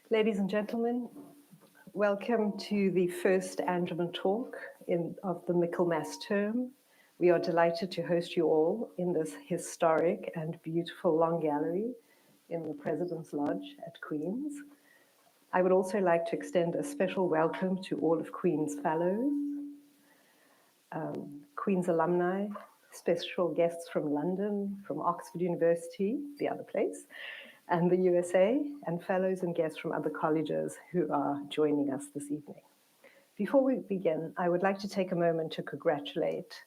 Ladies and gentlemen, welcome to the first Angevin talk of the Michelmas term. We are delighted to host you all in this historic and beautiful long gallery in the President's Lodge at Queen's. I would also like to extend a special welcome to all of Queen's Fellows, Queen's alumni, special guests from London, from Oxford University, the other place, and the USA, and fellows and guests from other colleges who are joining us this evening. Before we begin, I would like to take a moment to congratulate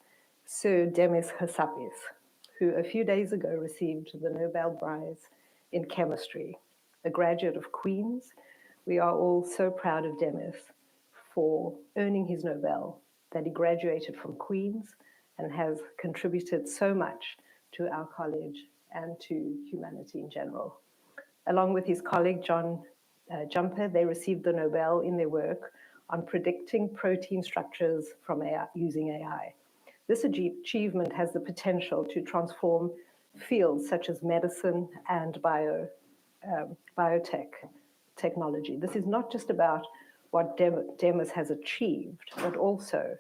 Sir Demis Hassabis, who a few days ago received the Nobel Prize in Chemistry. A graduate of Queen's, we are all so proud of Demis for earning his Nobel, that he graduated from Queen's and has contributed so much to our college and to humanity in general. Along with his colleague John Jumper, they received the Nobel in their work on predicting protein structures from AI, using AI. This achievement has the potential to transform fields such as medicine and biotech technology. This is not just about what Demis has achieved, but also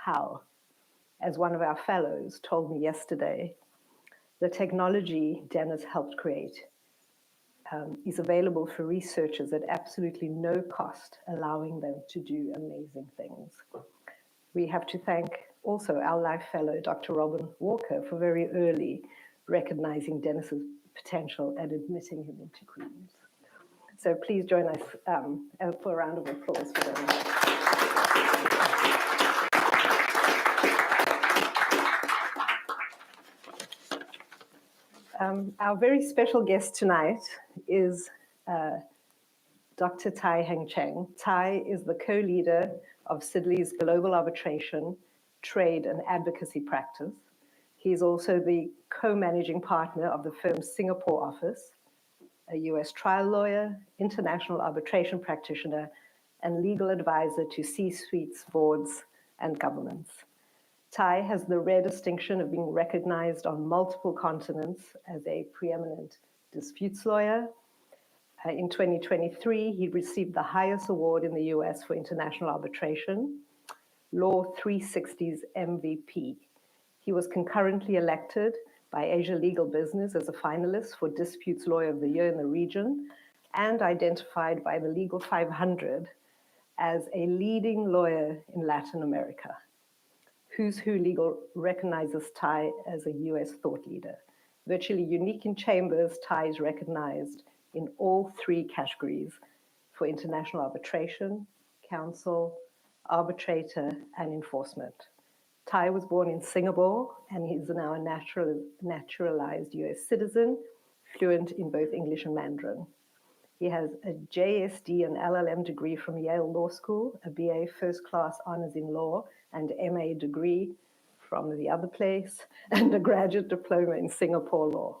how. As one of our fellows told me yesterday, the technology Demis helped create is available for researchers at absolutely no cost, allowing them to do amazing things. We have to thank also our life fellow, Dr. Robin Walker, for very early recognizing Denis's potential and admitting him into Queen's. So please join us for a round of applause for them. Our very special guest tonight is Dr. Tai-Heng Cheng. Tai is the co-leader of Sidley's Global Arbitration, Trade and Advocacy Practice. He is also the co-managing partner of the firm's Singapore office, a US trial lawyer, international arbitration practitioner, and legal advisor to C-suites, boards, and governments. Tai has the rare distinction of being recognized on multiple continents as a preeminent disputes lawyer. In 2023, he received the highest award in the US for international arbitration, Law 360's MVP. He was concurrently elected by Asia Legal Business as a finalist for Disputes Lawyer of the Year in the region, and identified by the Legal 500 as a leading lawyer in Latin America. Who's Who Legal recognizes Tai as a US thought leader. Virtually unique in chambers, Tai is recognized in all three categories for international arbitration, counsel, arbitrator, and enforcement. Tai was born in Singapore, and he's now a naturalized US citizen, fluent in both English and Mandarin. He has a JSD and LLM degree from Yale Law School, a BA First Class Honors in Law, and MA degree from the other place, and a graduate diploma in Singapore law.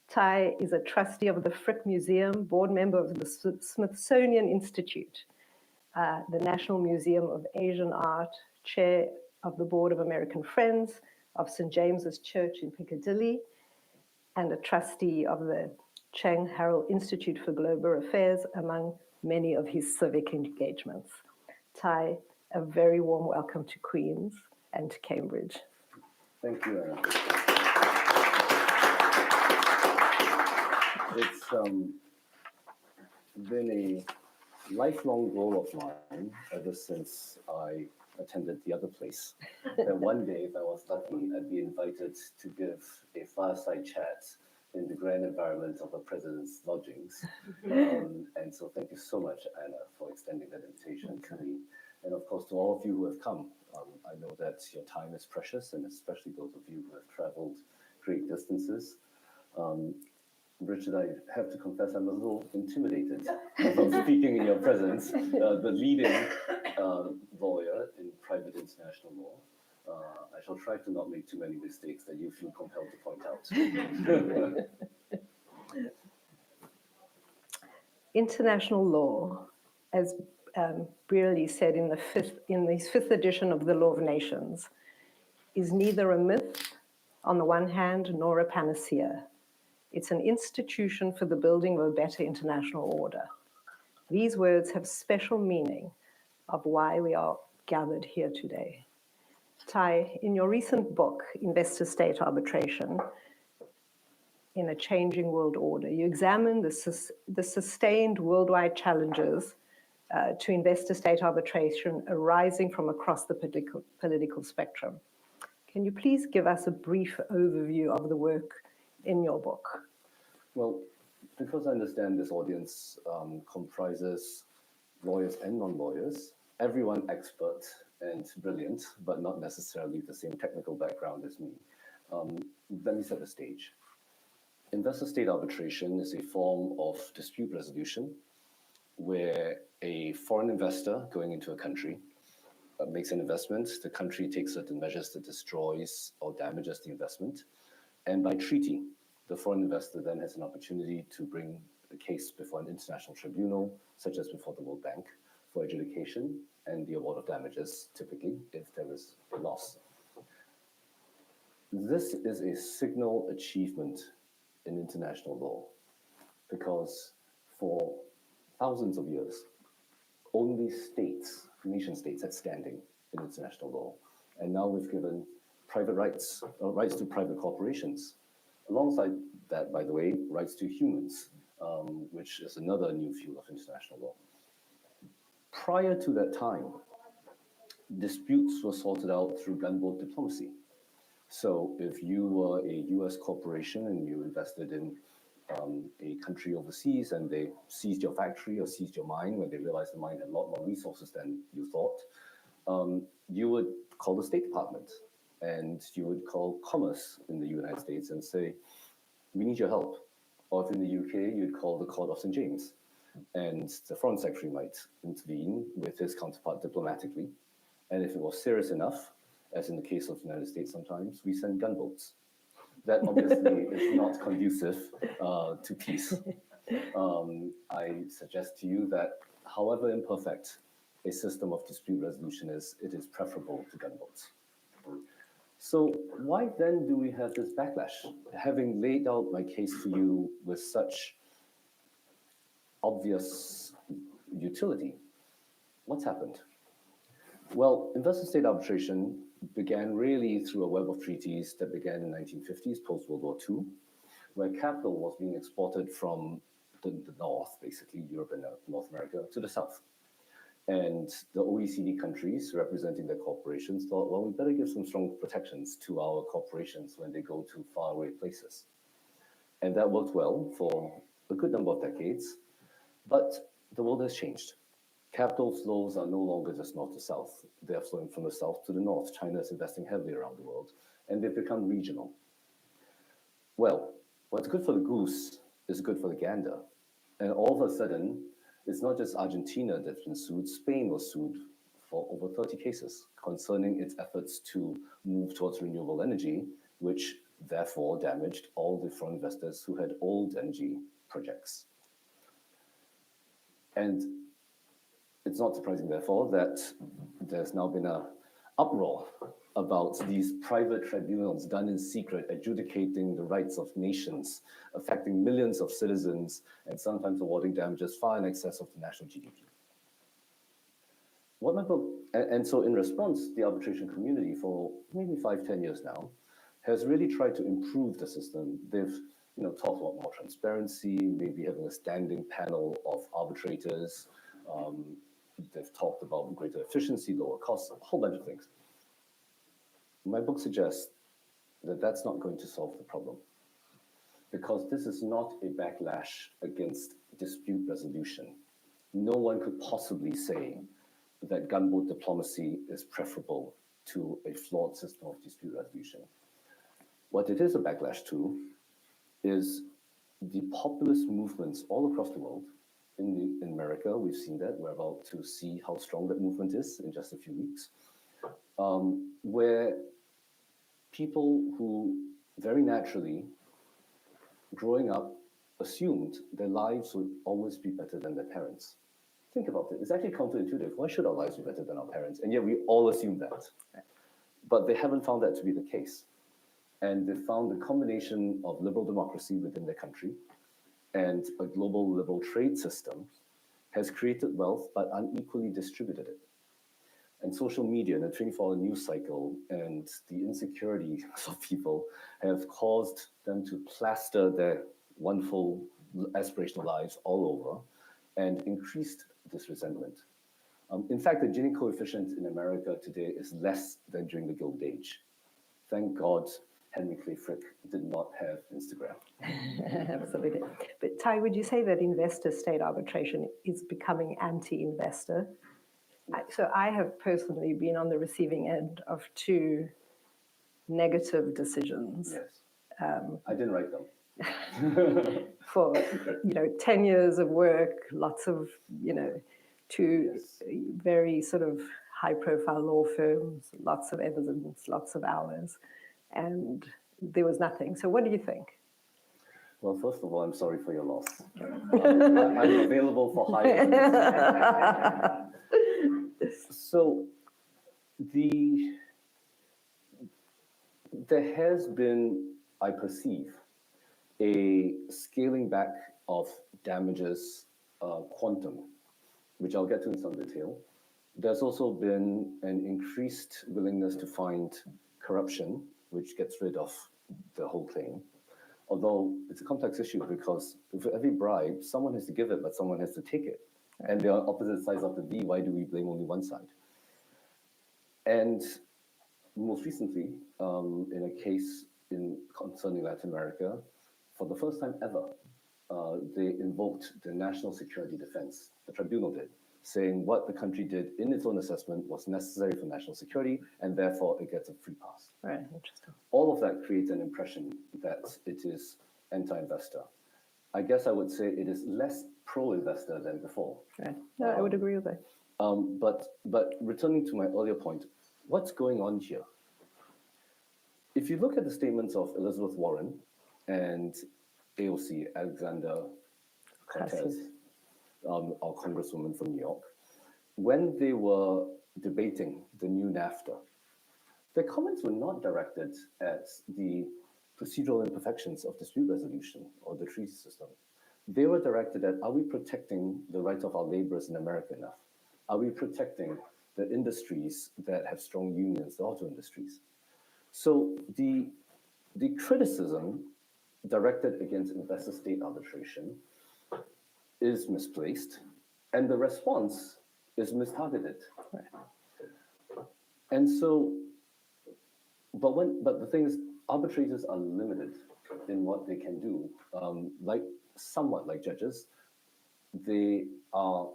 Tai is a trustee of the Frick Museum, board member of the Smithsonian Institute, the National Museum of Asian Art, chair of the Board of American Friends of St. James's Church in Piccadilly, and a trustee of the Cheng Harrell Institute for Global Affairs, among many of his civic engagements. Tai, a very warm welcome to Queen's and to Cambridge. Thank you, Anna. It's been a lifelong goal of mine ever since I attended the other place. That one day, if I was lucky, I'd be invited to give a fireside chat in the grand environment of a president's lodgings. And so thank you so much, Anna, for extending that invitation to me. And of course, to all of you who have come. I know that your time is precious, and especially those of you who have traveled great distances. Richard, I have to confess I'm a little intimidated from speaking in your presence, the leading lawyer in private international law. I shall try to not make too many mistakes that you feel compelled to point out. International law, as Brearley said in the fifth edition of the Law of Nations, is neither a myth on the one hand nor a panacea. It's an institution for the building of a better international order. These words have special meaning of why we are gathered here today. Tai, in your recent book, Investor-State Arbitration, in a Changing World Order, you examine the sustained worldwide challenges to investor-state arbitration arising from across the political spectrum. Can you please give us a brief overview of the work in your book? Well, because I understand this audience comprises lawyers and non-lawyers, everyone expert and brilliant, but not necessarily the same technical background as me. Let me set the stage. Investor-state arbitration is a form of dispute resolution where a foreign investor going into a country makes an investment, the country takes certain measures that destroys or damages the investment, and by treaty, the foreign investor then has an opportunity to bring the case before an international tribunal, such as before the World Bank, for adjudication and the award of damages, typically, if there is a loss. This is a signal achievement in international law, because for thousands of years, only states, nation states, had standing in international law. And now we've given private rights, rights to private corporations. Alongside that, by the way, rights to humans, which is another new field of international law. Prior to that time, disputes were sorted out through gunboat diplomacy. So if you were a US corporation and you invested in a country overseas and they seized your factory or seized your mine when they realized the mine had a lot more resources than you thought, you would call the State Department and you would call Commerce in the United States and say, we need your help. Or if in the UK, you'd call the Court of St. James. And the Foreign Secretary might intervene with his counterpart diplomatically. And if it was serious enough, as in the case of the United States sometimes, we send gunboats. That obviously is not conducive to peace. I suggest to you that however imperfect a system of dispute resolution is, it is preferable to gunboats. So why then do we have this backlash? Having laid out my case to you with such obvious utility, what's happened? Well, investor-state arbitration began really through a web of treaties that began in the 1950s, post-World War II, where capital was being exported from the north, basically Europe and North America, to the south. And the OECD countries, representing their corporations, thought, well, we better give some strong protections to our corporations when they go to faraway places. And that worked well for a good number of decades, but the world has changed. Capital flows are no longer just north to south. They're flowing from the south to the north. China is investing heavily around the world, and they've become regional. Well, what's good for the goose is good for the gander. And all of a sudden, it's not just Argentina that's been sued, Spain was sued for over 30 cases concerning its efforts to move towards renewable energy, which therefore damaged all the foreign investors who had old energy projects. And it's not surprising, therefore, that there's now been an uproar about these private tribunals done in secret, adjudicating the rights of nations, affecting millions of citizens, and sometimes awarding damages far in excess of the national GDP. And so in response, the arbitration community for maybe 5-10 years now has really tried to improve the system. They've talked about more transparency, maybe having a standing panel of arbitrators. They've talked about greater efficiency, lower costs, a whole bunch of things. My book suggests that that's not going to solve the problem, because this is not a backlash against dispute resolution. No one could possibly say that gunboat diplomacy is preferable to a flawed system of dispute resolution. What it is a backlash to is the populist movements all across the world. In America, we've seen that. We're about to see how strong that movement is in just a few weeks, where people who very naturally, growing up, assumed their lives would always be better than their parents. Think about it. It's actually counterintuitive. Why should our lives be better than our parents? And yet we all assume that. But they haven't found that to be the case. And they found a combination of liberal democracy within their country and a global liberal trade system has created wealth but unequally distributed it. And social media and the 24-hour news cycle and the insecurities of people have caused them to plaster their wonderful aspirational lives all over and increased this resentment. In fact, the Gini coefficient in America today is less than during the Gilded Age. Thank God Henry Clay Frick did not have Instagram. Absolutely. But Tai, would you say that investor-state arbitration is becoming anti-investor? So I have personally been on the receiving end of 2 negative decisions. Yes. I didn't write them. For 10 years of work, lots of 2 Yes. very sort of high-profile law firms, lots of evidence, lots of hours, and there was nothing. So what do you think? Well, first of all, I'm sorry for your loss. I'm available for hire. So there has been, I perceive, a scaling back of damages quantum, which I'll get to in some detail. There's also been an increased willingness to find corruption, which gets rid of the whole claim. Although it's a complex issue because for every bribe, someone has to give it, but someone has to take it. And they are opposite sides of the V. Why do we blame only one side? And most recently, in a case concerning Latin America, for the first time ever, they invoked the national security defense. The tribunal did, saying what the country did in its own assessment was necessary for national security, and therefore it gets a free pass. Right, interesting. All of that creates an impression that it is anti-investor. I guess I would say it is less pro-investor than before. Right. No, I would agree with that. But returning to my earlier point, what's going on here? If you look at the statements of Elizabeth Warren and AOC, Alexander Cortez, our congresswoman from New York, when they were debating the new NAFTA, their comments were not directed at the procedural imperfections of dispute resolution or the treaty system. They were directed at, are we protecting the rights of our laborers in America enough? Are we protecting the industries that have strong unions, the auto industries? So the criticism directed against investor-state arbitration is misplaced, and the response is mistargeted. Right. And so, but the thing is, arbitrators are limited in what they can do. Somewhat like judges, they are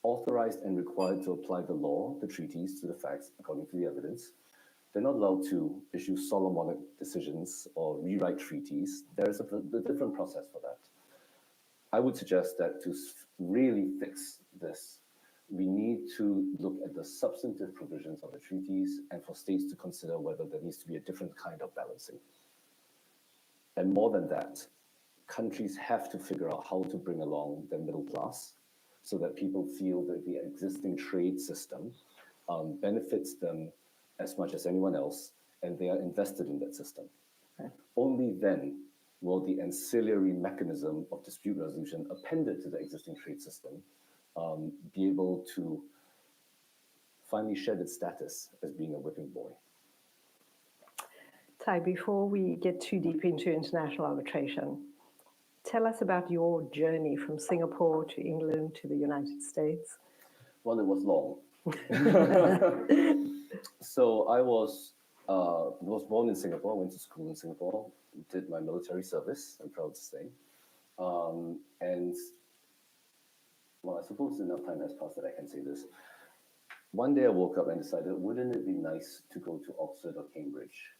authorized and required to apply the law, the treaties, to the facts according to the evidence. They're not allowed to issue Solomonic decisions or rewrite treaties. There is a different process for that. I would suggest that to really fix this, we need to look at the substantive provisions of the treaties and for states to consider whether there needs to be a different kind of balancing. And more than that, countries have to figure out how to bring along the middle class so that people feel that the existing trade system benefits them as much as anyone else, and they are invested in that system. Okay. Only then will the ancillary mechanism of dispute resolution appended to the existing trade system be able to finally shed its status as being a whipping boy. Tai, before we get too deep into international arbitration, tell us about your journey from Singapore to England to the United States. Well, it was long. So I was born in Singapore, went to school in Singapore, did my military service, I'm proud to say. And, well, I suppose enough time has passed that I can say this. One day I woke up and decided, wouldn't it be nice to go to Oxford or Cambridge?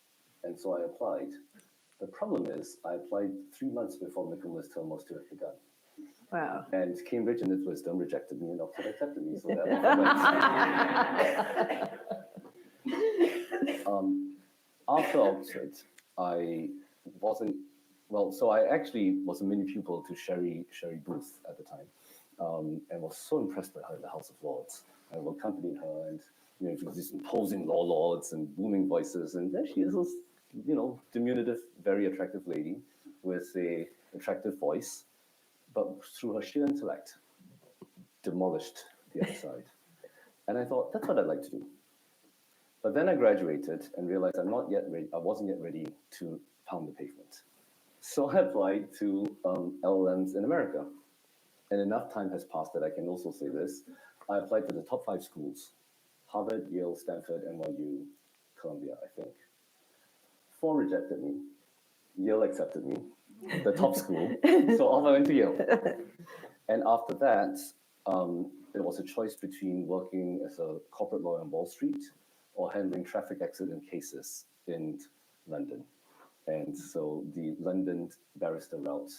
And so I applied. The problem is, I applied 3 months before Michelmas term was to have begun. Wow. And Cambridge, in its wisdom, rejected me, and Oxford accepted me. So that after Oxford, I wasn't, well, so I actually was a mini pupil to Sherry Booth at the time, and was so impressed by her in the House of Lords. I accompanied her, and she was these imposing law lords and booming voices, and there she is, this, diminutive, very attractive lady with a attractive voice, but through her sheer intellect, demolished the other side. And I thought, that's what I'd like to do. But then I graduated and realized I wasn't yet ready to pound the pavement. So I applied to LLMs in America. And enough time has passed that I can also say this. I applied to the top 5 schools: Harvard, Yale, Stanford, NYU, Columbia, I think. 4 rejected me. Yale accepted me, the top school. So off I went to Yale. And after that, there was a choice between working as a corporate lawyer on Wall Street or handling traffic accident cases in London. And so the London barrister route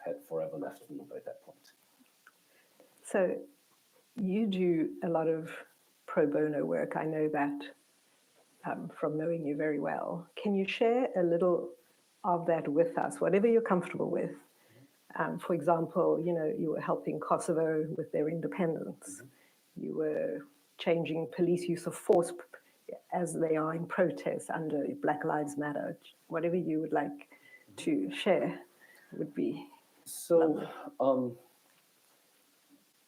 had forever left me by that point. So you do a lot of pro bono work. I know that from knowing you very well. Can you share a little of that with us, whatever you're comfortable with? For example, you were helping Kosovo with their independence. You were changing police use of force as they are in protest under Black Lives Matter. Whatever you would like to share would be. So,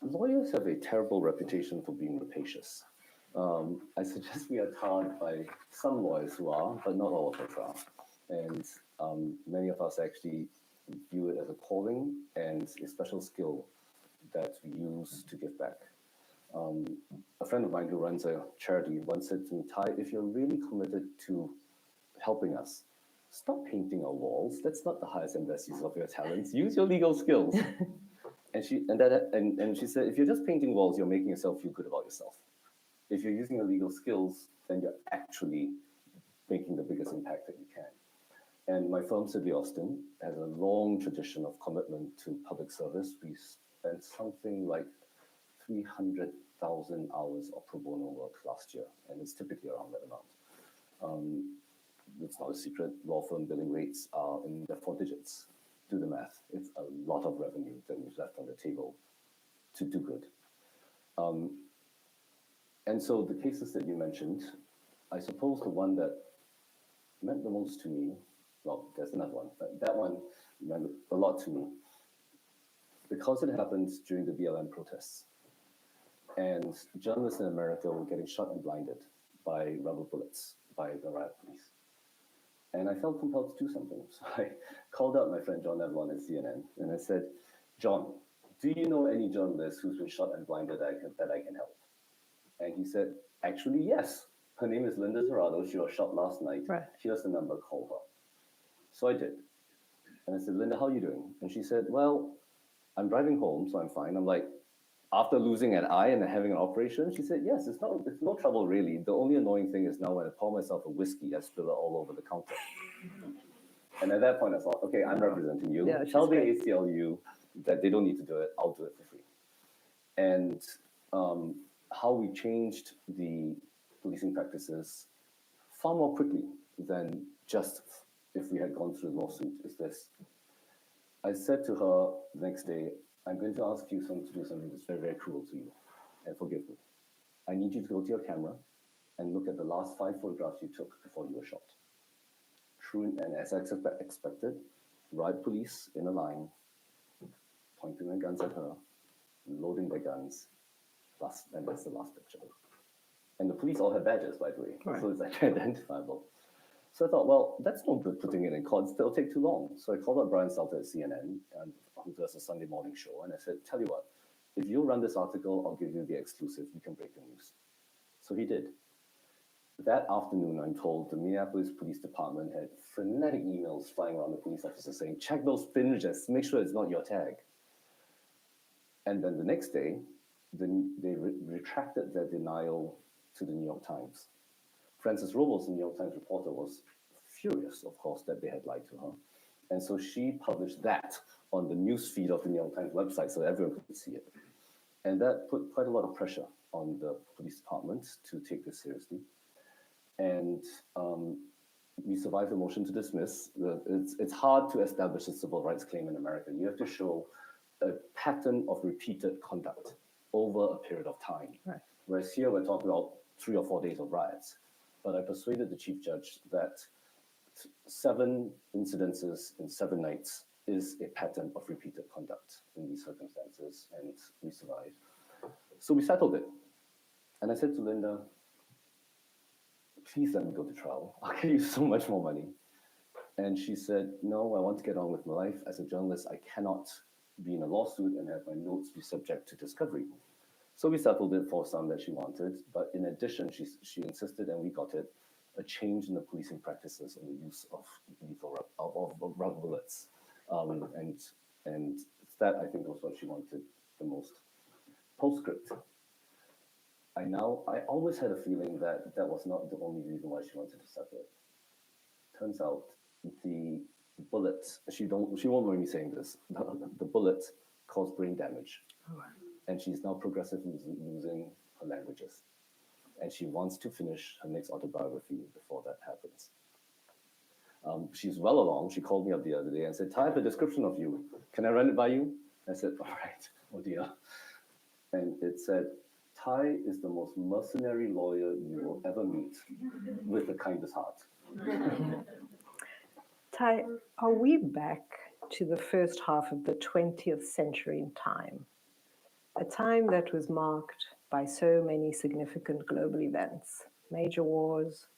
lawyers have a terrible reputation for being rapacious. I suggest we are tarred by some lawyers who are, but not all of us are. And many of us actually view it as a calling and a special skill that we use to give back. A friend of mine who runs a charity once said to me, Tai, if you're really committed to helping us, stop painting our walls. That's not the highest and best use of your talents. Use your legal skills. And she said, if you're just painting walls, you're making yourself feel good about yourself. If you're using your legal skills, then you're actually making the biggest impact that you can. And my firm, Sidley Austin, has a long tradition of commitment to public service. We spent something like 300,000 hours of pro bono work last year, and it's typically around that amount. It's not a secret, law firm billing rates are in the 4 digits. Do the math. It's a lot of revenue that we've left on the table to do good. And so the cases that you mentioned, I suppose the one that meant the most to me, well, there's another one, but that one meant a lot to me because it happened during the BLM protests. And journalists in America were getting shot and blinded by rubber bullets by the riot police. And I felt compelled to do something. So I called out my friend John Evelyn at CNN, and I said, John, do you know any journalist who's been shot and blinded that I can help? And he said, actually, yes. Her name is Linda Serrato. She was shot last night. Right. Here's the number, call her. So I did. And I said, Linda, how are you doing? And she said, well, I'm driving home, so I'm fine. I'm like, after losing an eye and having an operation? She said, yes, it's no trouble really. The only annoying thing is now when I pour myself a whiskey, I spill it all over the counter. And at that point I thought, okay, I'm representing you. Yeah, tell the ACLU that they don't need to do it, I'll do it for free. And how we changed the policing practices far more quickly than just if we had gone through the lawsuit is this. I said to her the next day, I'm going to ask you to do something that's very, very cruel to you, and forgive me. I need you to go to your camera and look at the last 5 photographs you took before you were shot. True, and as I expected, riot police in a line, pointing their guns at her, loading their guns, and that's the last picture. And the police all have badges, by the way, right. So it's actually identifiable. So I thought, well, that's no good putting it in court. It'll take too long. So I called up Brian Salter at CNN, who does a Sunday morning show, and I said, tell you what, if you run this article, I'll give you the exclusive. You can break the news. So he did. That afternoon, I'm told the Minneapolis Police Department had frenetic emails flying around the police officers saying, check those images, make sure it's not your tag. And then the next day, they retracted their denial to the New York Times. Frances Robles, the New York Times reporter, was furious, of course, that they had lied to her. And so she published that on the news feed of the New York Times website so everyone could see it. And that put quite a lot of pressure on the police department to take this seriously. And we survived the motion to dismiss. It's hard to establish a civil rights claim in America. You have to show a pattern of repeated conduct over a period of time. Right. Whereas here we're talking about 3 or 4 days of riots. But I persuaded the chief judge that 7 incidences in 7 nights is a pattern of repeated conduct in these circumstances, and we survived. So we settled it. And I said to Linda, please let me go to trial. I'll give you so much more money. And she said, no, I want to get on with my life. As a journalist, I cannot be in a lawsuit and have my notes be subject to discovery. So we settled it for some that she wanted. But in addition, she insisted, and we got it, a change in the policing practices on the use of lethal rubber bullets. And that, I think, was what she wanted the most. Postscript. I always had a feeling that that was not the only reason why she wanted to settle it. Turns out the bullet, she won't mind me saying this, the bullet caused brain damage. Oh. And she's now progressively losing her languages. And she wants to finish her next autobiography before that happens. She's well along. She called me up the other day and said, Tai, I have a description of you. Can I run it by you? I said, all right, oh dear. And it said, Tai is the most mercenary lawyer you will ever meet, with the kindest heart. Tai, are we back to the first half of the 20th century in time? A time that was marked by so many significant global events, major wars.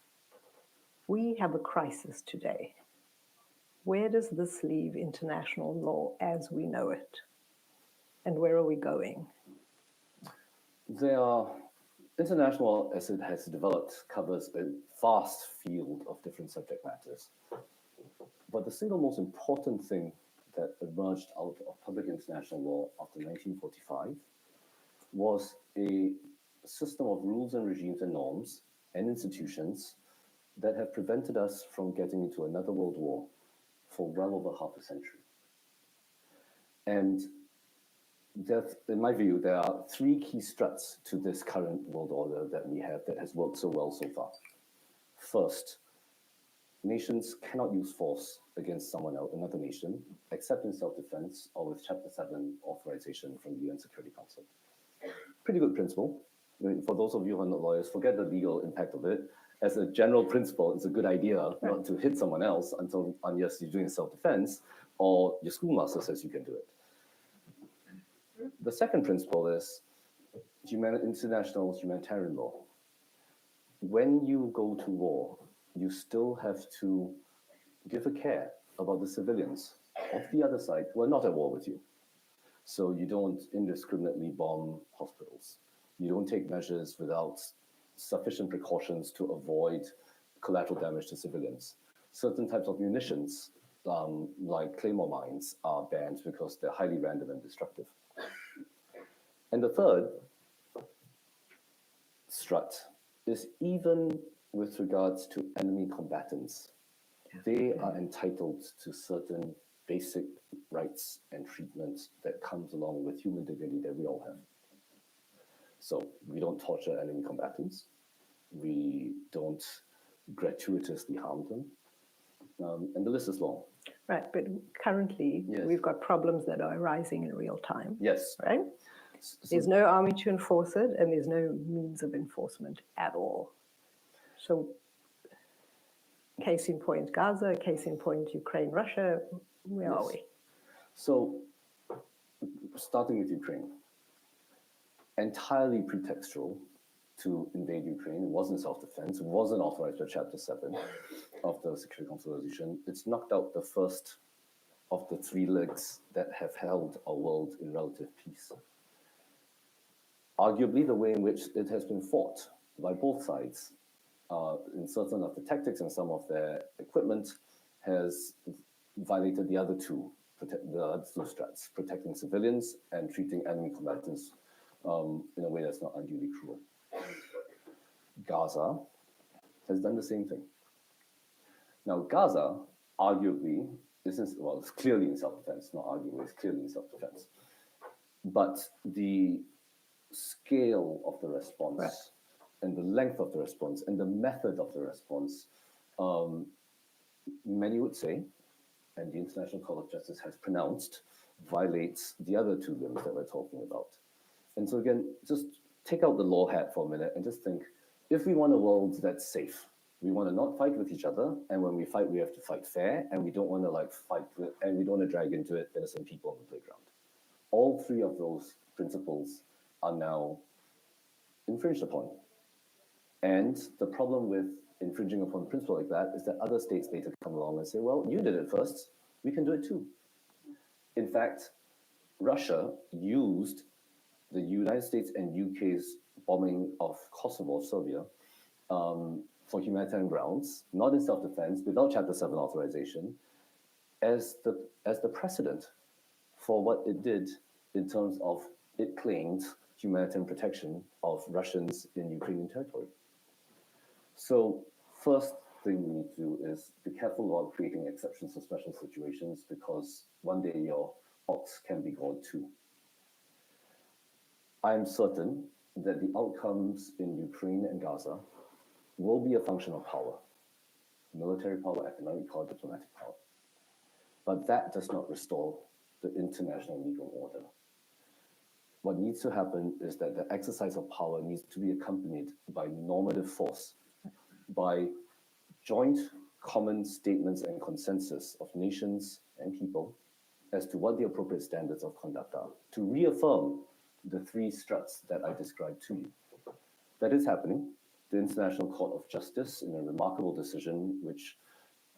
We have a crisis today. Where does this leave international law as we know it? And where are we going? International, as it has developed, covers a vast field of different subject matters. But the single most important thing that emerged out of public international law after 1945 was a system of rules and regimes and norms and institutions that have prevented us from getting into another world war for well over half a century. And in my view, there are three key struts to this current world order that we have that has worked so well so far. First, nations cannot use force against someone else, another nation, except in self-defense or with Chapter 7 authorization from the UN Security Council. Pretty good principle. I mean, for those of you who are not lawyers, forget the legal impact of it. As a general principle, it's a good idea not to hit someone else unless you're doing self-defense or your schoolmaster says you can do it. The second principle is international humanitarian law. When you go to war, you still have to give a care about the civilians of the other side who are not at war with you. So you don't indiscriminately bomb hospitals. You don't take measures without sufficient precautions to avoid collateral damage to civilians. Certain types of munitions, like claymore mines, are banned because they're highly random and destructive. And the third strut is even with regards to enemy combatants. They are entitled to certain basic rights and treatments that comes along with human dignity that we all have. So we don't torture enemy combatants. We don't gratuitously harm them. And the list is long. Right, but currently we've got problems that are arising in real time. Yes. Right? There's no army to enforce it, and there's no means of enforcement at all. So, case in point Gaza, case in point Ukraine, Russia, where are we? So, starting with Ukraine, entirely pretextual to invade Ukraine. It wasn't self-defense. It wasn't authorized by Chapter 7 of the Security Council resolution. It's knocked out the first of the three legs that have held our world in relative peace. Arguably, the way in which it has been fought by both sides in certain of the tactics and some of their equipment has violated the other two struts, protecting civilians and treating enemy combatants in a way that's not unduly cruel. Gaza has done the same thing. Now, Gaza, arguably, it's clearly in self-defense, not arguably, it's clearly in self-defense. But the scale of the response and the length of the response and the method of the response, many would say, and the International Court of Justice has pronounced, violates the other two limbs that we're talking about. And so again, just take out the law hat for a minute and just think, if we want a world that's safe, we want to not fight with each other, and when we fight, we have to fight fair, and we don't want to fight with, and we don't want to drag into it innocent people on the playground. All three of those principles are now infringed upon. And the problem with infringing upon a principle like that is that other states later come along and say, well, you did it first, we can do it too. In fact, Russia used the United States and UK's bombing of Kosovo, Serbia, for humanitarian grounds, not in self-defense, without Chapter 7 authorization, as the precedent for what it did in terms of it claimed humanitarian protection of Russians in Ukrainian territory. So first thing we need to do is be careful about creating exceptions for special situations, because one day your ox can be gored too. I'm certain that the outcomes in Ukraine and Gaza will be a function of power, military power, economic power, diplomatic power. But that does not restore the international legal order. What needs to happen is that the exercise of power needs to be accompanied by normative force, by joint common statements and consensus of nations and people as to what the appropriate standards of conduct are, to reaffirm the three struts that I described to you. That is happening. The International Court of Justice, in a remarkable decision, which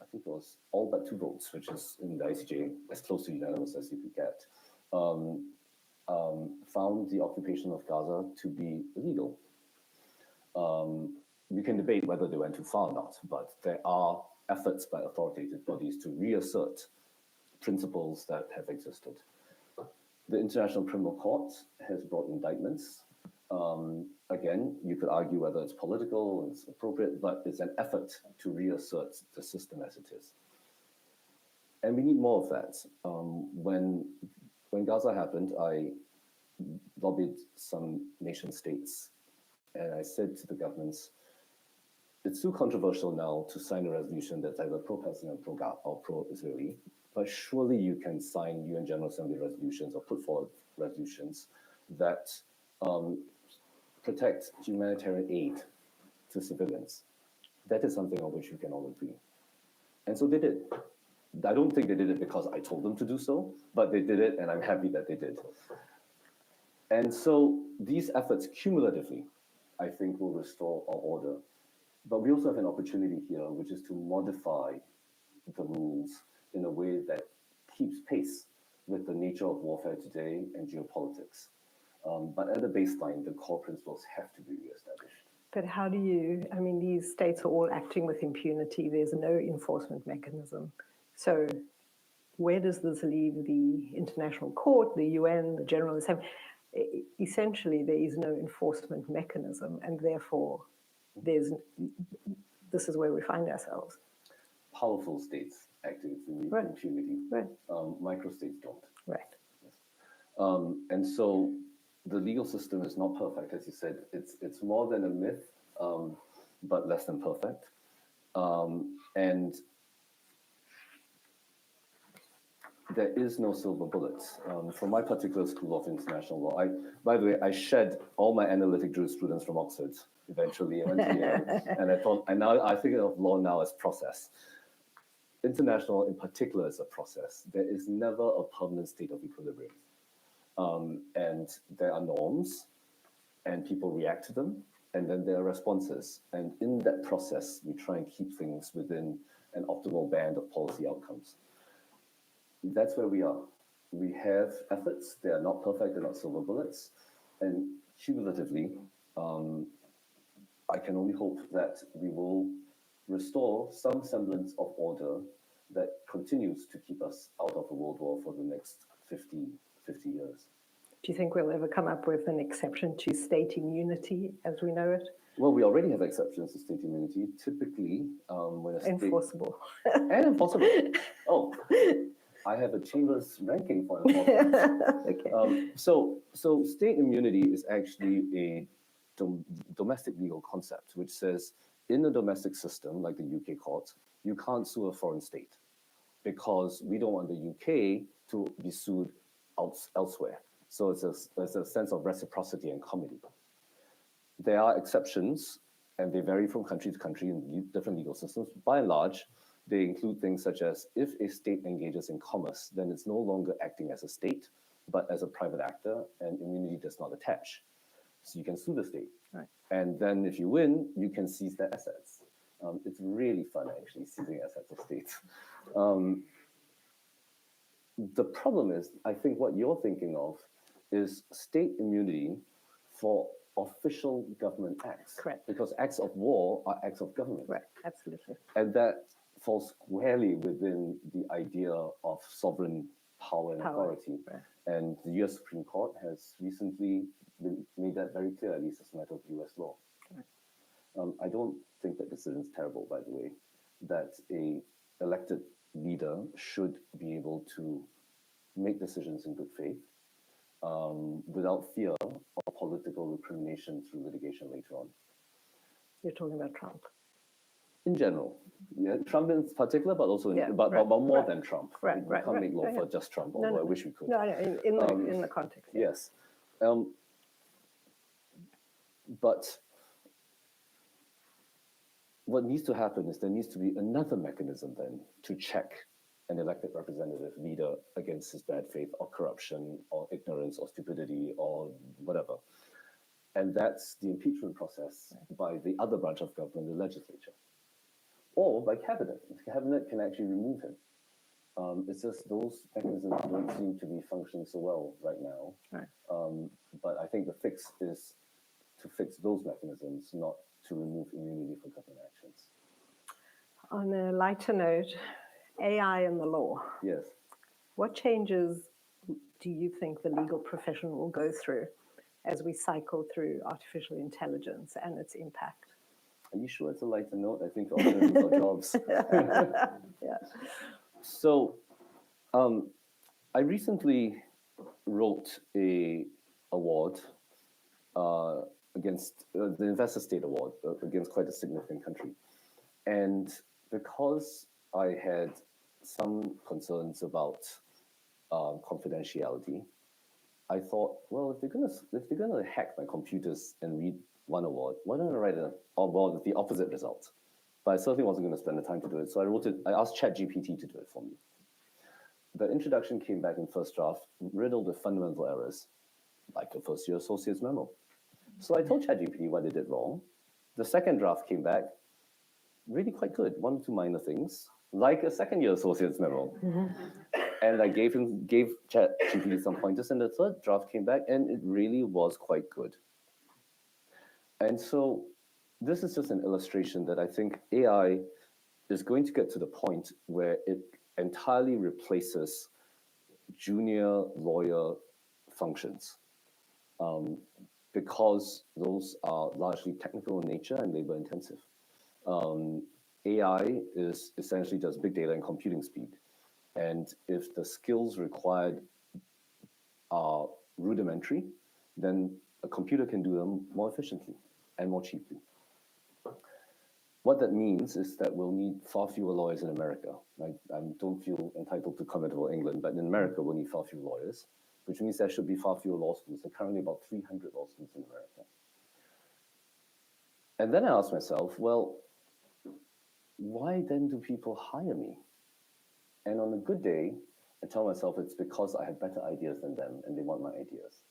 I think was all but 2 votes, which is in the ICJ as close to unanimous as you could get, found the occupation of Gaza to be illegal. We can debate whether they went too far or not, but there are efforts by authoritative bodies to reassert principles that have existed. The International Criminal Court has brought indictments. Again, you could argue whether it's political, it's appropriate, but it's an effort to reassert the system as it is. And we need more of that. When Gaza happened, I lobbied some nation states, and I said to the governments, it's too controversial now to sign a resolution that's either pro-Palestinian or pro-Israeli, but surely you can sign UN General Assembly resolutions or put forward resolutions that protect humanitarian aid to civilians. That is something on which we can all agree. And so they did. I don't think they did it because I told them to do so, but they did it, and I'm happy that they did. And so these efforts cumulatively, I think, will restore our order. But we also have an opportunity here, which is to modify the rules in a way that keeps pace with the nature of warfare today and geopolitics. But at the baseline, the core principles have to be reestablished. But how do you, I mean, these states are all acting with impunity. There's no enforcement mechanism. So where does this leave the International Court, the UN, the General Assembly? Essentially, there is no enforcement mechanism, and therefore this is where we find ourselves. Powerful states acting with impunity. Right. Microstates don't. Right. Yes. And so the legal system is not perfect, as you said. It's more than a myth, but less than perfect. And there is no silver bullet. From my particular school of international law, by the way, I shed all my analytic jurisprudence from Oxford eventually. I went to Yale, and I thought, and now I think of law now as process. International, in particular, is a process. There is never a permanent state of equilibrium. And there are norms, and people react to them, and then there are responses. And in that process, we try and keep things within an optimal band of policy outcomes. That's where we are. We have efforts. They are not perfect. They're not silver bullets. And cumulatively, I can only hope that we will restore some semblance of order that continues to keep us out of a world war for the next 50 years. Do you think we'll ever come up with an exception to state immunity as we know it? Well, we already have exceptions to state immunity. Typically, when a state... Enforceable. And enforceable. Oh, I have a Chambers ranking for enforcement. Okay. So state immunity is actually a domestic legal concept, which says in a domestic system, like the UK courts, you can't sue a foreign state because we don't want the UK to be sued elsewhere. So there's a sense of reciprocity and comity. There are exceptions, and they vary from country to country in different legal systems. By and large, they include things such as if a state engages in commerce, then it's no longer acting as a state, but as a private actor, and immunity does not attach. So you can sue the state. Right. And then if you win, you can seize their assets. It's really fun, actually, seizing assets of states. The problem is, I think what you're thinking of is state immunity for official government acts. Correct. Because acts of war are acts of government. Right, absolutely. And that falls squarely within the idea of sovereign power and authority. Right. And the US Supreme Court has recently made that very clear, at least as a matter of US law. Right. I don't think that decision is terrible, by the way, that a elected leader should be able to make decisions in good faith without fear of political recrimination through litigation later on. You're talking about Trump. In general, yeah, Trump in particular, but also but more than Trump. Right, we can't make law for just Trump, although I wish we could. No, in the context. Yeah. Yes, but what needs to happen is there needs to be another mechanism then to check an elected representative leader against his bad faith or corruption or ignorance or stupidity or whatever. And that's the impeachment process by the other branch of government, the legislature. Or by cabinet. The cabinet can actually remove him. It's just those mechanisms don't seem to be functioning so well right now. Right. But I think the fix is to fix those mechanisms, not to remove immunity for government actions. On a lighter note, AI and the law. Yes. What changes do you think the legal profession will go through as we cycle through artificial intelligence and its impact? Are you sure it's a lighter note? I think we're all going to lose our jobs. Yeah. So, I recently wrote a award against the Investor State Award against quite a significant country, and because I had some concerns about confidentiality, I thought, well, if they're gonna hack my computers and read one award, why don't I write an award with the opposite result? But I certainly wasn't going to spend the time to do it, so I asked ChatGPT to do it for me. The introduction came back in first draft, riddled with fundamental errors, like a first-year associate's memo. So I told ChatGPT what they did wrong. The second draft came back really quite good, one or two minor things, like a second-year associate's memo. And I gave ChatGPT some pointers, and the third draft came back, and it really was quite good. And so this is just an illustration that I think AI is going to get to the point where it entirely replaces junior lawyer functions because those are largely technical in nature and labor intensive. AI is essentially just big data and computing speed. And if the skills required are rudimentary, then a computer can do them more efficiently and more cheaply. What that means is that we'll need far fewer lawyers in America. I don't feel entitled to comment about England, but in America, we'll need far fewer lawyers, which means there should be far fewer law schools. There are currently about 300 law schools in America. And then I asked myself, well, why then do people hire me? And on a good day, I tell myself it's because I have better ideas than them and they want my ideas.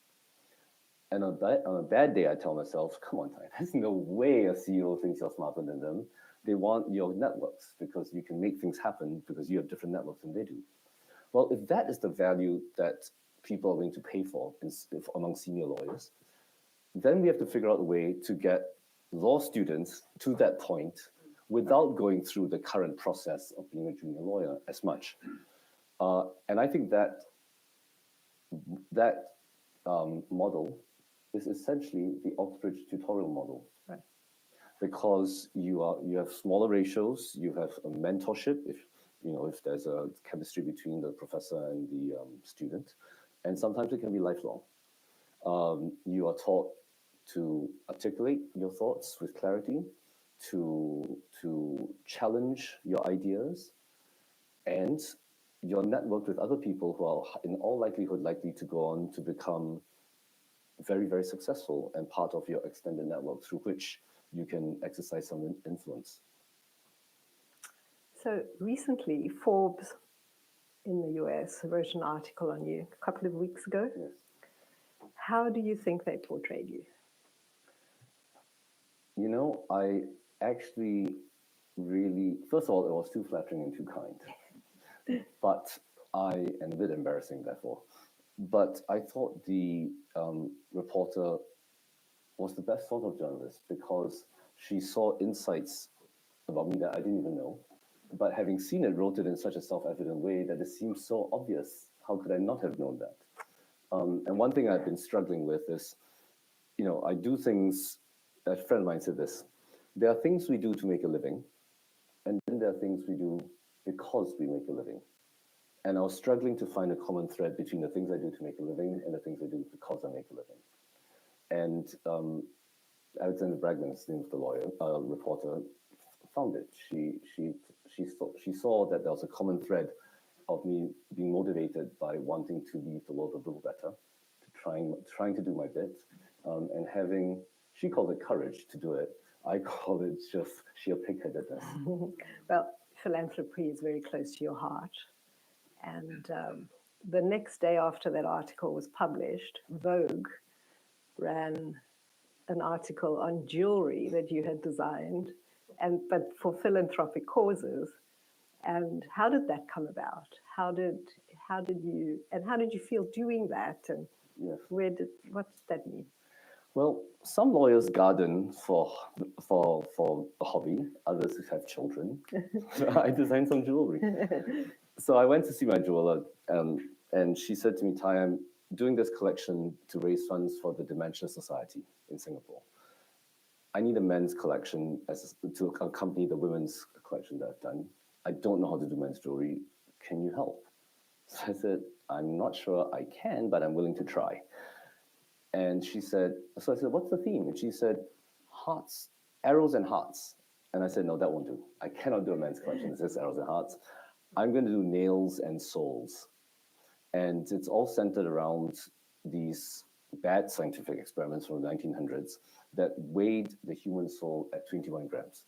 And on a bad day, I tell myself, come on, Tai, there's no way a CEO thinks you're smarter than them. They want your networks because you can make things happen because you have different networks than they do. Well, if that is the value that people are willing to pay for among senior lawyers, then we have to figure out a way to get law students to that point without going through the current process of being a junior lawyer as much. And I think that model is essentially the Oxbridge tutorial model. Right. Because you have smaller ratios, you have a mentorship if there's a chemistry between the professor and the student, and sometimes it can be lifelong. You are taught to articulate your thoughts with clarity, to challenge your ideas, and you're networked with other people who are in all likelihood likely to go on to become very, very successful and part of your extended network through which you can exercise some influence. So recently, Forbes in the US wrote an article on you a couple of weeks ago. Yes. How do you think they portrayed you? You know, I actually really, first of all, it was too flattering and too kind. But and a bit embarrassing, therefore. But I thought the reporter was the best sort of journalist because she saw insights about me that I didn't even know. But having seen it, wrote it in such a self-evident way that it seems so obvious. How could I not have known that? And one thing I've been struggling with is, you know, I do things, a friend of mine said this, there are things we do to make a living, and then there are things we do because we make a living. And I was struggling to find a common thread between the things I do to make a living and the things I do because I make a living. And Alexander Bragman's name of the lawyer, reporter, found it. She saw that there was a common thread of me being motivated by wanting to leave the world a little better, to trying to do my bit, and having, she called it courage to do it. I call it just sheer pigheadedness. Well, philanthropy is very close to your heart. And the next day after that article was published, Vogue ran an article on jewelry that you had designed, but for philanthropic causes. And how did that come about? How did you feel doing that? And Yes. what did that mean? Well, some lawyers garden for a hobby. Others have children. I designed some jewelry. So I went to see my jeweler, and she said to me, Tai, I'm doing this collection to raise funds for the Dementia Society in Singapore. I need a men's collection to accompany the women's collection that I've done. I don't know how to do men's jewelry. Can you help? So I said, I'm not sure I can, but I'm willing to try. And she said, so I said, what's the theme? And she said, hearts, arrows and hearts. And I said, no, that won't do. I cannot do a men's collection that says arrows and hearts. I'm going to do nails and souls. And it's all centered around these bad scientific experiments from the 1900s that weighed the human soul at 21 grams.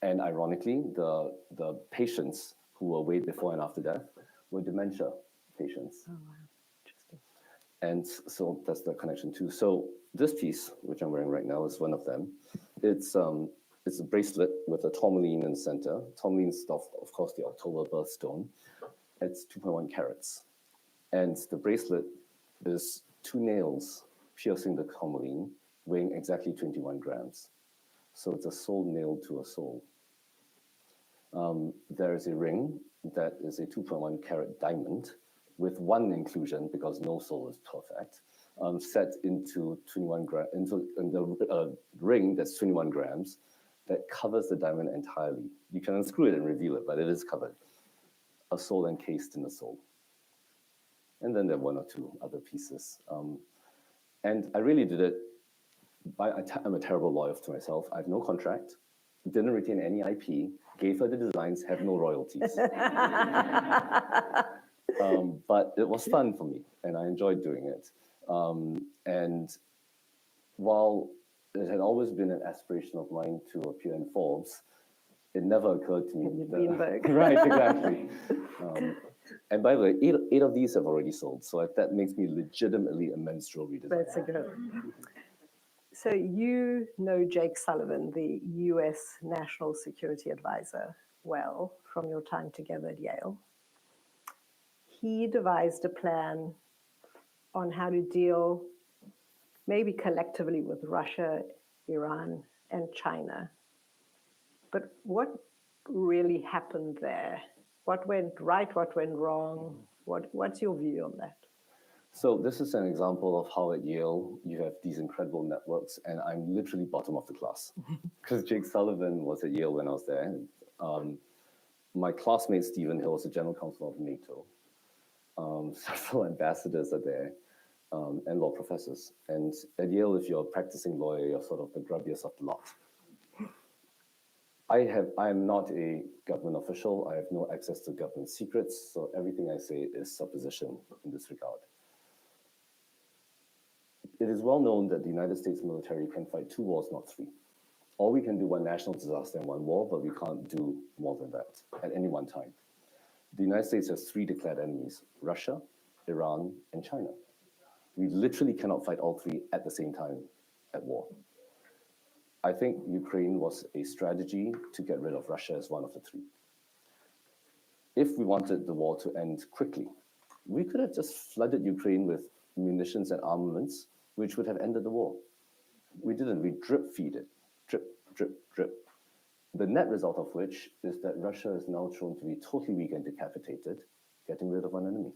And ironically, the patients who were weighed before and after death were dementia patients. Oh, wow. Interesting. And so that's the connection too. So this piece, which I'm wearing right now, is one of them. It's a bracelet with a tourmaline in the center. Tourmaline's, of course, the October birthstone. It's 2.1 carats. And the bracelet is 2 nails piercing the tourmaline, weighing exactly 21 grams. So it's a soul nailed to a soul. There is a ring that is a 2.1 carat diamond with one inclusion, because no soul is perfect, set into 21 into the ring that's 21 grams that covers the diamond entirely. You can unscrew it and reveal it, but it is covered. A soul encased in a soul. And then there are 1 or 2 other pieces. And I really did it. I'm a terrible lawyer to myself. I have no contract, didn't retain any IP, gave her the designs, have no royalties. But it was fun for me, and I enjoyed doing it. And while it had always been an aspiration of mine to appear in Forbes, it never occurred to me. Right, exactly. And by the way, 8 of these have already sold, so that makes me legitimately a men's jewelry designer. That's a good. So you know Jake Sullivan, the US National Security Advisor, well from your time together at Yale. He devised a plan on how to deal maybe collectively with Russia, Iran, and China. But what really happened there? What went right? What went wrong? What's your view on that? So this is an example of how at Yale you have these incredible networks, and I'm literally bottom of the class. Because Jake Sullivan was at Yale when I was there. My classmate, Stephen Hill, is the general counsel of NATO. Several ambassadors are there, and law professors. And at Yale, if you're a practicing lawyer, you're sort of the grubbiest of the lot. I am not a government official. I have no access to government secrets, so everything I say is supposition in this regard. It is well known that the United States military can fight 2 wars, not 3. Or we can do one national disaster and 1 war, but we can't do more than that at any one time. The United States has 3 declared enemies: Russia, Iran, and China. We literally cannot fight all 3 at the same time at war. I think Ukraine was a strategy to get rid of Russia as one of the three. If we wanted the war to end quickly, we could have just flooded Ukraine with munitions and armaments, which would have ended the war. We didn't. We drip feed it. Drip, drip, drip. The net result of which is that Russia is now shown to be totally weak and decapitated, getting rid of an enemy.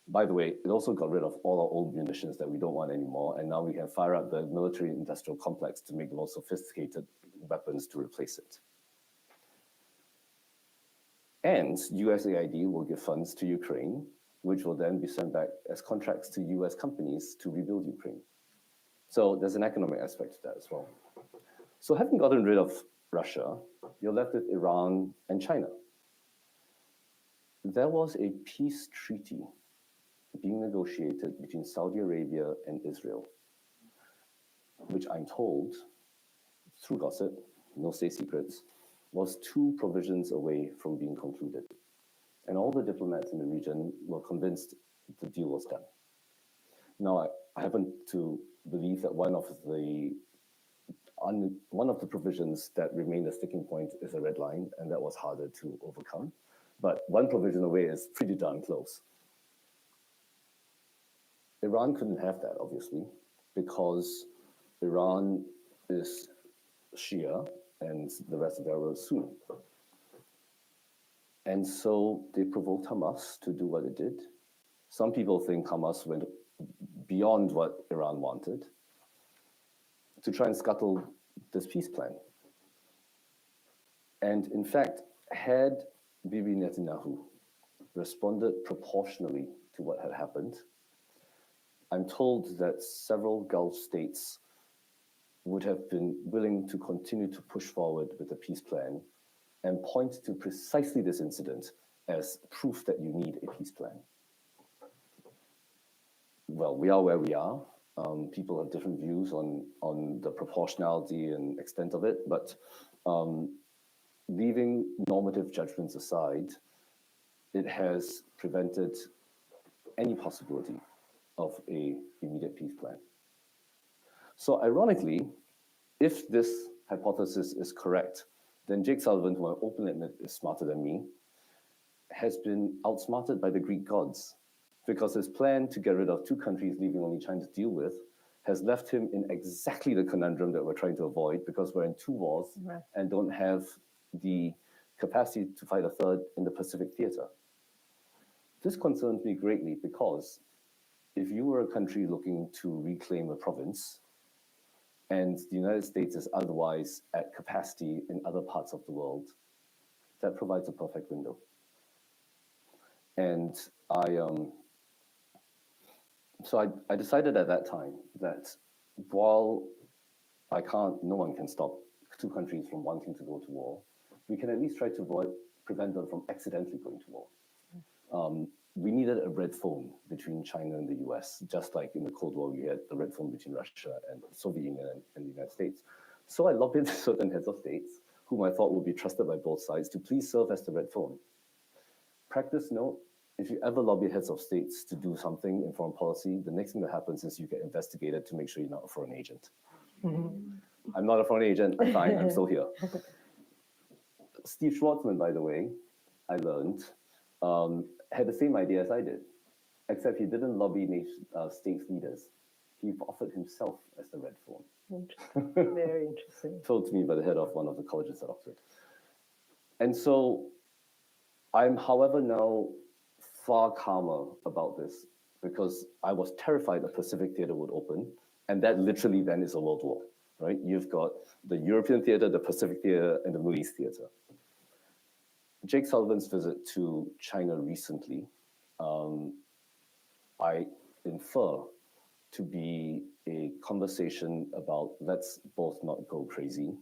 By the way, it also got rid of all our old munitions that we don't want anymore, and now we can fire up the military-industrial complex to make more sophisticated weapons to replace it. And USAID will give funds to Ukraine, which will then be sent back as contracts to US companies to rebuild Ukraine. So there's an economic aspect to that as well. So having gotten rid of Russia, you're left with Iran and China. There was a peace treaty being negotiated between Saudi Arabia and Israel, which I'm told, through gossip, no state secrets, was 2 provisions away from being concluded. And all the diplomats in the region were convinced the deal was done. Now, I happen to believe that one of the provisions that remained a sticking point is a red line, and that was harder to overcome. But one provision away is pretty darn close. Iran couldn't have that, obviously, because Iran is Shia and the rest of the Arab is Sunni. And so they provoked Hamas to do what it did. Some people think Hamas went beyond what Iran wanted to try and scuttle this peace plan. And in fact, had Bibi Netanyahu responded proportionally to what had happened, I'm told that several Gulf states would have been willing to continue to push forward with the peace plan and point to precisely this incident as proof that you need a peace plan. Well, we are where we are. People have different views on the proportionality and extent of it, but leaving normative judgments aside, it has prevented any possibility of an immediate peace plan. So ironically, if this hypothesis is correct, then Jake Sullivan, who I openly admit is smarter than me, has been outsmarted by the Greek gods, because his plan to get rid of 2 countries, leaving only China to deal with, has left him in exactly the conundrum that we're trying to avoid, because we're in 2 wars and don't have the capacity to fight a third in the Pacific theater. This concerns me greatly because if you were a country looking to reclaim a province and the United States is otherwise at capacity in other parts of the world, that provides a perfect window. And so I decided at that time that while no one can stop 2 countries from wanting to go to war, we can at least try to prevent them from accidentally going to war. We needed a red phone between China and the US, just like in the Cold War, we had the red phone between Russia and the Soviet Union and the United States. So I lobbied certain heads of states, whom I thought would be trusted by both sides, to please serve as the red phone. Practice note, if you ever lobby heads of states to do something in foreign policy, the next thing that happens is you get investigated to make sure you're not a foreign agent. I'm not a foreign agent, I'm fine, I'm still here. Steve Schwarzman, by the way, I learned, had the same idea as I did, except he didn't lobby states leaders. He offered himself as the red phone. Interesting. Very interesting. Told to me by the head of one of the colleges at Oxford. And so I'm, however, now far calmer about this because I was terrified the Pacific theater would open, and that literally then is a world war, right? You've got the European theater, the Pacific theater, and the Middle East theater. Jake Sullivan's visit to China recently, I infer to be a conversation about let's both not go crazy.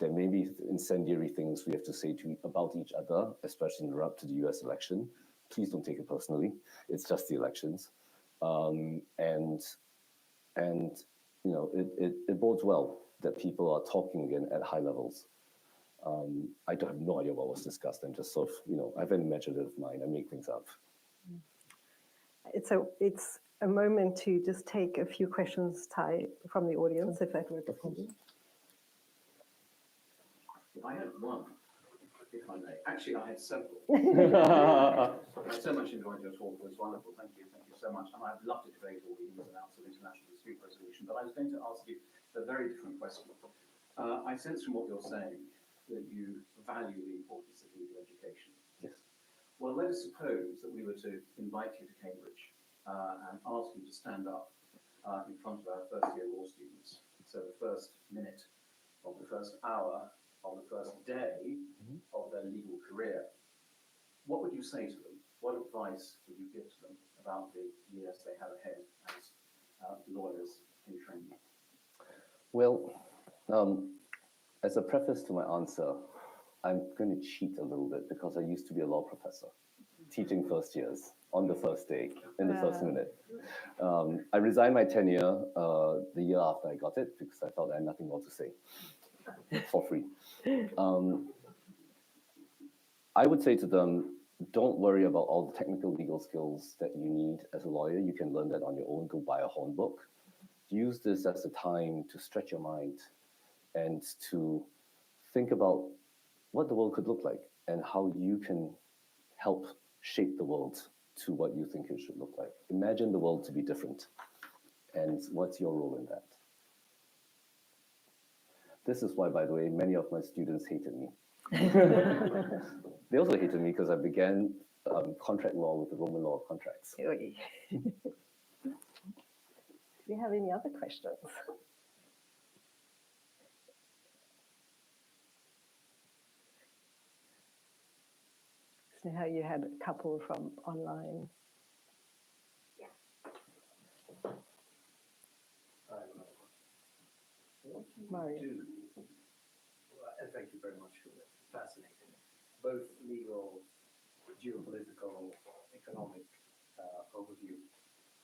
There may be incendiary things we have to say about each other, especially in the run-up to the US election. Please don't take it personally. It's just the elections. And you know, it bodes well that people are talking again at high levels. I don't have no idea what was discussed. I'm just sort of, you know, I have an imaginative mind. I make things up. It's a moment to just take a few questions, Tai, from the audience, if that works for you. I had one, if I may. Actually, I had several. I so much enjoyed your talk. It was wonderful. Thank you so much. And I'd love to debate all the ins and outs of international dispute resolution, but I was going to ask you a very different question. I sense from what you're saying that you value the importance of legal education. Yes. Well, let us suppose that we were to invite you to Cambridge and ask you to stand up in front of our first year law students. So the first minute of the first hour of the first day of their legal career. What would you say to them? What advice would you give to them about the years they have ahead as lawyers in training? Well, as a preface to my answer, I'm going to cheat a little bit because I used to be a law professor, teaching first years on the first day, in the first minute. I resigned my tenure the year after I got it because I felt I had nothing more to say for free. I would say to them, don't worry about all the technical legal skills that you need as a lawyer. You can learn that on your own. Go buy a horn book. Use this as a time to stretch your mind and to think about what the world could look like and how you can help shape the world to what you think it should look like. Imagine the world to be different. And what's your role in that? This is why, by the way, many of my students hated me. They also hated me because I began contract law with the Roman law of contracts. Do you have any other questions? So how you had a couple from online. What do you do? And thank you very much for that fascinating, both legal, geopolitical, economic overview.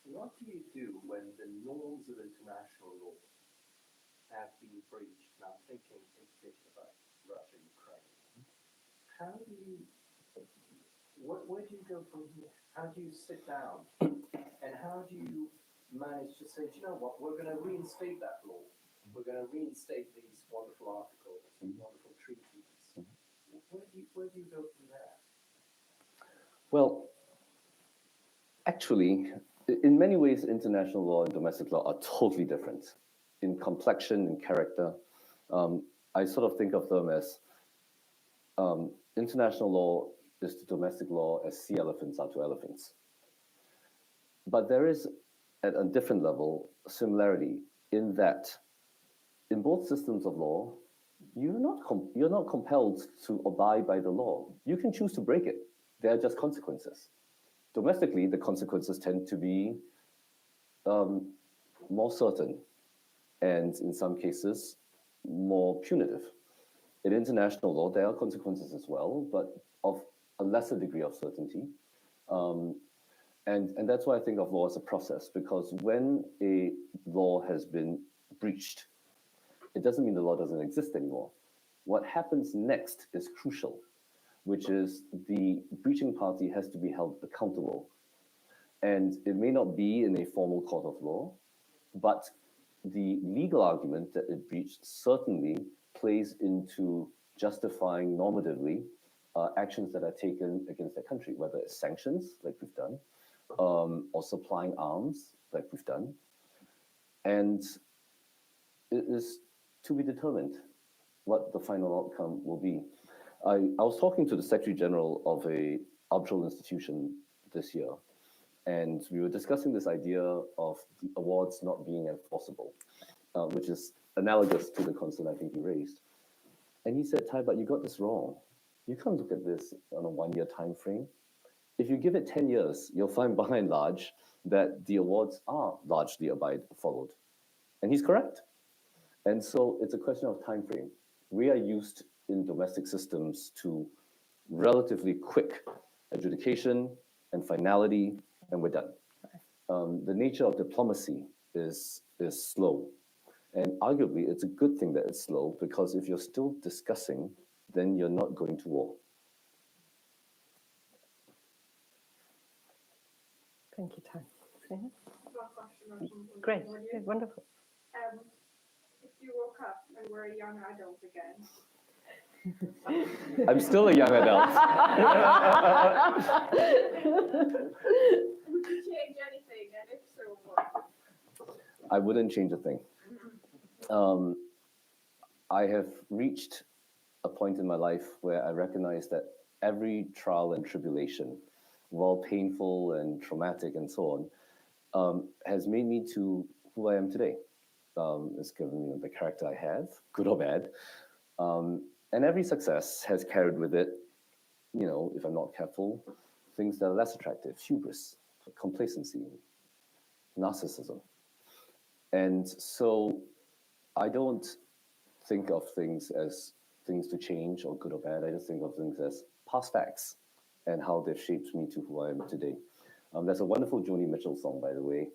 What do you do when the norms of international law have been breached? Now, I'm thinking in particular about Russia, Ukraine. How do you, where do you go from here? How do you sit down? And how do you manage to say, do you know what, we're going to reinstate that law. We're going to reinstate these wonderful articles and wonderful treaties. Where do you go from there? Well, actually, in many ways, international law and domestic law are totally different in complexion and character. I sort of think of them as international law is to domestic law as sea elephants are to elephants. But there is, at a different level, similarity in that in both systems of law, you're not compelled to abide by the law. You can choose to break it. There are just consequences. Domestically, the consequences tend to be more certain and, in some cases, more punitive. In international law, there are consequences as well, but of a lesser degree of certainty. And that's why I think of law as a process, because when a law has been breached, it doesn't mean the law doesn't exist anymore. What happens next is crucial, which is the breaching party has to be held accountable. And it may not be in a formal court of law, but the legal argument that it breached certainly plays into justifying normatively actions that are taken against their country, whether it's sanctions, like we've done, or supplying arms, like we've done. And it is to be determined what the final outcome will be. I was talking to the Secretary General of a arbitral institution this year, and we were discussing this idea of the awards not being enforceable, which is analogous to the concern I think you raised. And he said, Tai, but you got this wrong. You can't look at this on a one-year time frame. If you give it 10 years, you'll find by and large that the awards are largely followed. And he's correct. And so it's a question of time frame. We are used in domestic systems to relatively quick adjudication and finality, and we're done. The nature of diplomacy is slow. And arguably, it's a good thing that it's slow, because if you're still discussing, then you're not going to war. Thank you, Tai. Great, yeah, wonderful. If you woke up and were a young adult again, I'm still a young adult. Would you change anything, and if so, what? I wouldn't change a thing. I have reached a point in my life where I recognize that every trial and tribulation, while painful and traumatic and so on, has made me to who I am today. It's given me the character I have, good or bad. And every success has carried with it, if I'm not careful, things that are less attractive: hubris, complacency, narcissism. And so I don't think of things as things to change or good or bad. I just think of things as past facts and how they've shaped me to who I am today. There's a wonderful Joni Mitchell song, by the way,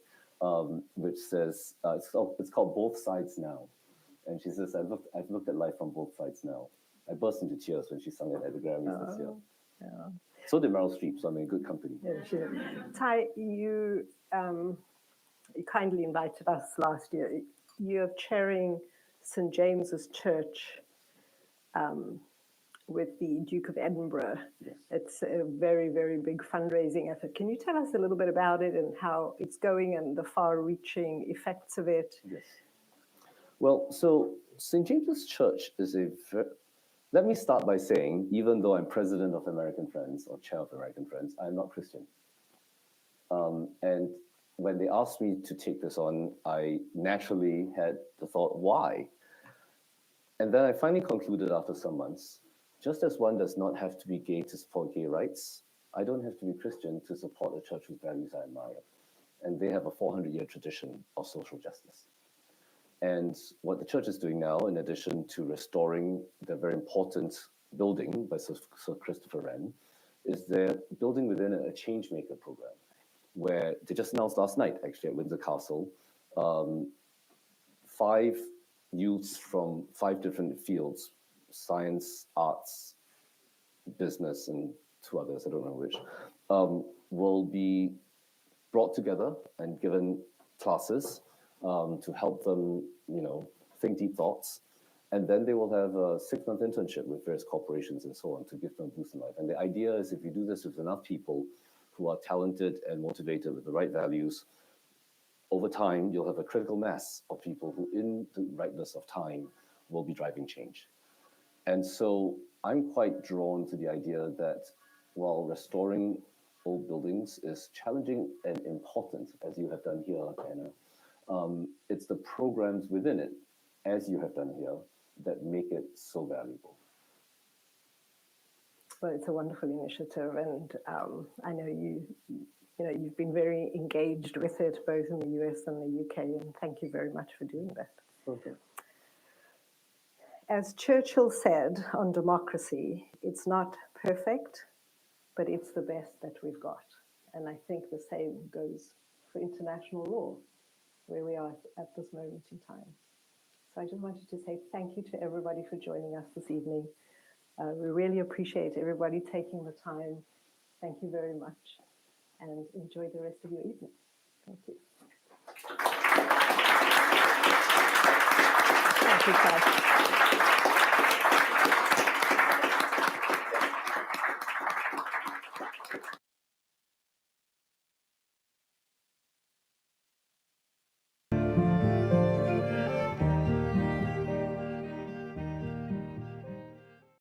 which says, it's called Both Sides Now. And she says, I've looked at life from both sides now. I burst into tears when she sung it at the Grammys this year. Yeah. So did Meryl Streep, so I'm in good company. Yeah, sure. Tai, you kindly invited us last year. You're chairing St. James's Church with the Duke of Edinburgh. Yes. It's a very, very big fundraising effort. Can you tell us a little bit about it and how it's going and the far-reaching effects of it? Yes. Well, so St. James's Church is let me start by saying, even though I'm president of American Friends or chair of American Friends, I'm not Christian. And when they asked me to take this on, I naturally had the thought, why? And then I finally concluded after some months, just as one does not have to be gay to support gay rights, I don't have to be Christian to support a church whose values I admire. And they have a 400-year tradition of social justice. And what the church is doing now, in addition to restoring the very important building by Sir Christopher Wren, is they're building within it a Changemaker program, where they just announced last night, actually, at Windsor Castle, 5 youths from 5 different fields: science, arts, business, and 2 others, I don't know which, will be brought together and given classes to help them, think deep thoughts. And then they will have a 6-month internship with various corporations and so on to give them a boost in life. And the idea is, if you do this with enough people who are talented and motivated with the right values, over time, you'll have a critical mass of people who, in the rightness of time, will be driving change. And so I'm quite drawn to the idea that while restoring old buildings is challenging and important, as you have done here, Anna, it's the programs within it, as you have done here, that make it so valuable. Well, it's a wonderful initiative, and I know you've been very engaged with it, both in the US and the UK, and thank you very much for doing that. Okay. As Churchill said on democracy, it's not perfect, but it's the best that we've got. And I think the same goes for international law, where we are at this moment in time. So I just wanted to say thank you to everybody for joining us this evening. We really appreciate everybody taking the time. Thank you very much, and enjoy the rest of your evening. Thank you. Thank you, Ty.